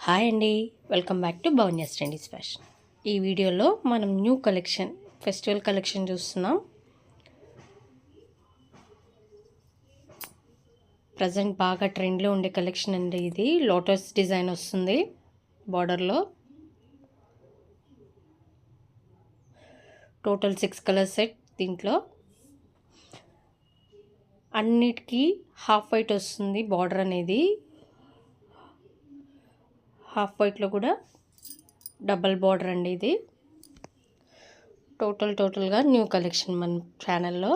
Hi అండి, welcome back to భవన్యాస్ ట్రెండీస్ fashion. ఈ వీడియోలో మనం న్యూ కలెక్షన్, ఫెస్టివల్ కలెక్షన్ చూస్తున్నాం. ప్రజెంట్ బాగా ట్రెండ్లో ఉండే కలెక్షన్ అండి ఇది. లోటస్ డిజైన్ వస్తుంది బార్డర్లో. Total 6 colour set. దీంట్లో అన్నిటికీ హాఫ్ వైట్ వస్తుంది బార్డర్ అనేది. హాఫ్ వైట్లో కూడా డబల్ బార్డర్ అండి ఇది. టోటల్గా న్యూ కలెక్షన్ మన ఛానల్లో.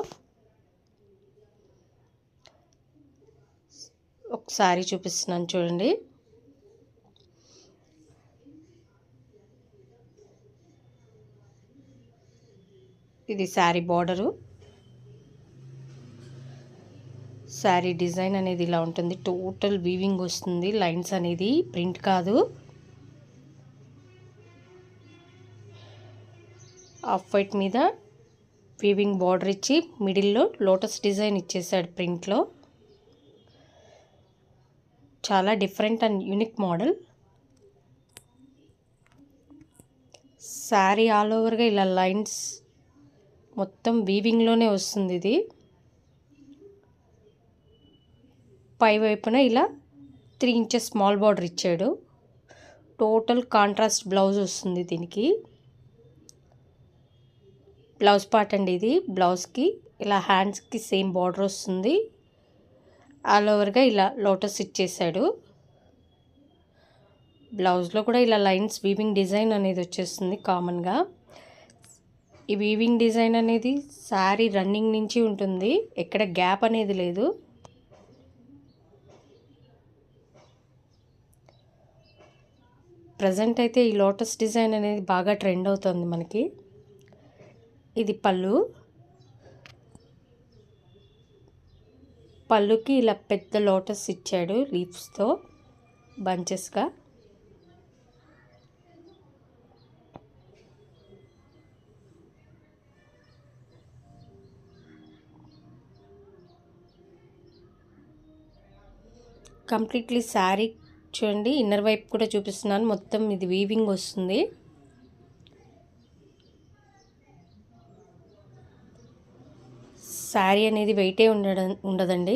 ఒకసారి చూపిస్తున్నాను చూడండి. ఇది శారీ బార్డరు. శారీ డిజైన్ అనేది ఇలా ఉంటుంది. టోటల్ వీవింగ్ వస్తుంది. లైన్స్ అనేది ప్రింట్ కాదు. ఆఫ్ వైట్ మీద వీవింగ్ బార్డర్ ఇచ్చి మిడిల్లో లోటస్ డిజైన్ ఇచ్చేసాడు ప్రింట్లో. చాలా different and unique model. Sari all ఓవర్గా ఇలా లైన్స్ మొత్తం వీవింగ్లోనే వస్తుంది. ఇది పై వైపున ఇలా 3 ఇంచెస్ స్మాల్ బార్డర్ ఇచ్చాడు. టోటల్ కాంట్రాస్ట్ బ్లౌజ్ వస్తుంది దీనికి. బ్లౌజ్ పార్ట్ అండి ఇది. బ్లౌజ్కి ఇలా హ్యాండ్స్కి సేమ్ బార్డర్ వస్తుంది. ఆల్ ఓవర్గా ఇలా లోటస్ ఇచ్చేసాడు. బ్లౌజ్లో కూడా ఇలా లైన్స్ వీవింగ్ డిజైన్ అనేది వచ్చేస్తుంది కామన్గా. ఈ వీవింగ్ డిజైన్ అనేది శారీ రన్నింగ్ నుంచి ఉంటుంది. ఎక్కడ గ్యాప్ అనేది లేదు. ప్రజెంట్ అయితే ఈ లోటస్ డిజైన్ అనేది బాగా ట్రెండ్ అవుతుంది మనకి. ఇది పళ్ళుకి ఇలా పెద్ద లోటస్ ఇచ్చాడు లీవ్స్తో బంచెస్గా. కంప్లీట్లీ శారీ చూడండి. ఇన్నర్ వైపు కూడా చూపిస్తున్నాను. మొత్తం ఇది వీవింగ్ వస్తుంది. శారీ అనేది వెయిటే ఉండదండి.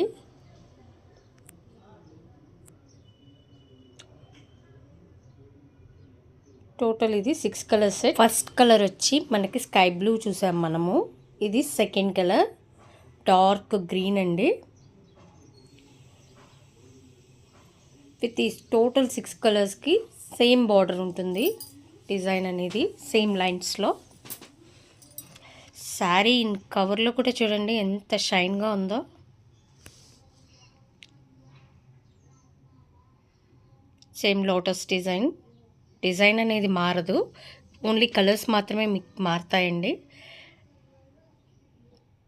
టోటల్ ఇది 6 కలర్ సెట్. ఫస్ట్ కలర్ వచ్చి మనకి స్కై బ్లూ చూసాం మనము. ఇది సెకండ్ కలర్ డార్క్ గ్రీన్ అండి. విత్ ఈ టోటల్ 6 కలర్స్కి సేమ్ బార్డర్ ఉంటుంది. డిజైన్ అనేది సేమ్ లైన్స్లో. శారీ కవర్లో కూడా చూడండి ఎంత షైన్గా ఉందో. సేమ్ లోటస్ డిజైన్ అనేది మారదు. ఓన్లీ కలర్స్ మాత్రమే మీకు మారుతాయండి.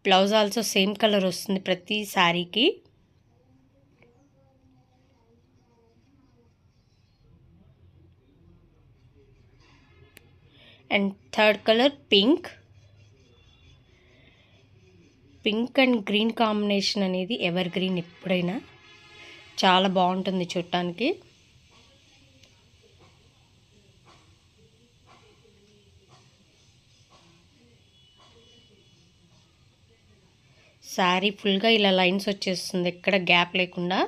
బ్లౌజ్ ఆల్సో సేమ్ కలర్ వస్తుంది ప్రతి శారీకి. And third colour pink and green combination అనేది ఎవర్ గ్రీన్ ఎప్పుడైనా చాలా బాగుంటుంది చూడటానికి. శారీ ఫుల్గా ఇలా లైన్స్ వచ్చేస్తుంది ఎక్కడ గ్యాప్ లేకుండా.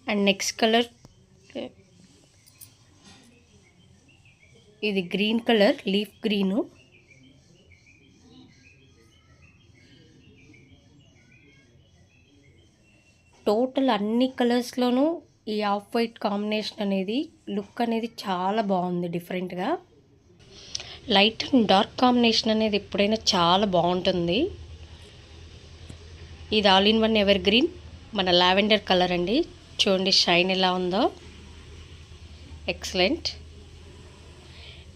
అండ్ నెక్స్ట్ కలర్ ఇది green colour leaf green. Total అన్ని కలర్స్లోనూ ఈ ఆఫ్ వైట్ కాంబినేషన్ అనేది లుక్ అనేది చాలా బాగుంది డిఫరెంట్గా. లైట్ అండ్ డార్క్ కాంబినేషన్ అనేది ఎప్పుడైనా చాలా బాగుంటుంది. ఇది all in one ever green మన లావెండర్ కలర్ అండి. చూడండి షైన్ ఎలా ఉందో. Excellent.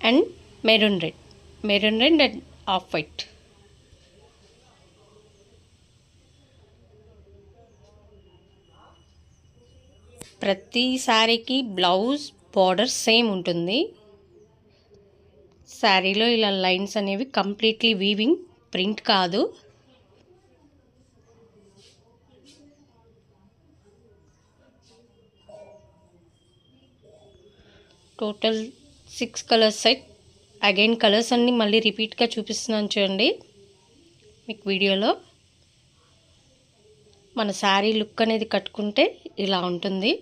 And maroon red and off white. ప్రతి శారీకి బ్లౌజ్ బార్డర్ సేమ్ ఉంటుంది. శారీలో ఇలా లైన్స్ అనేవి కంప్లీట్లీ వీవింగ్, ప్రింట్ కాదు. Total 6 colours set. Again colours అన్నీ మళ్ళీ రిపీట్గా చూపిస్తున్నాను చూడండి మీకు వీడియోలో. మన శారీ లుక్ అనేది కట్టుకుంటే ఇలా ఉంటుంది.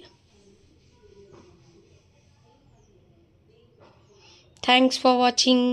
Thanks for watching.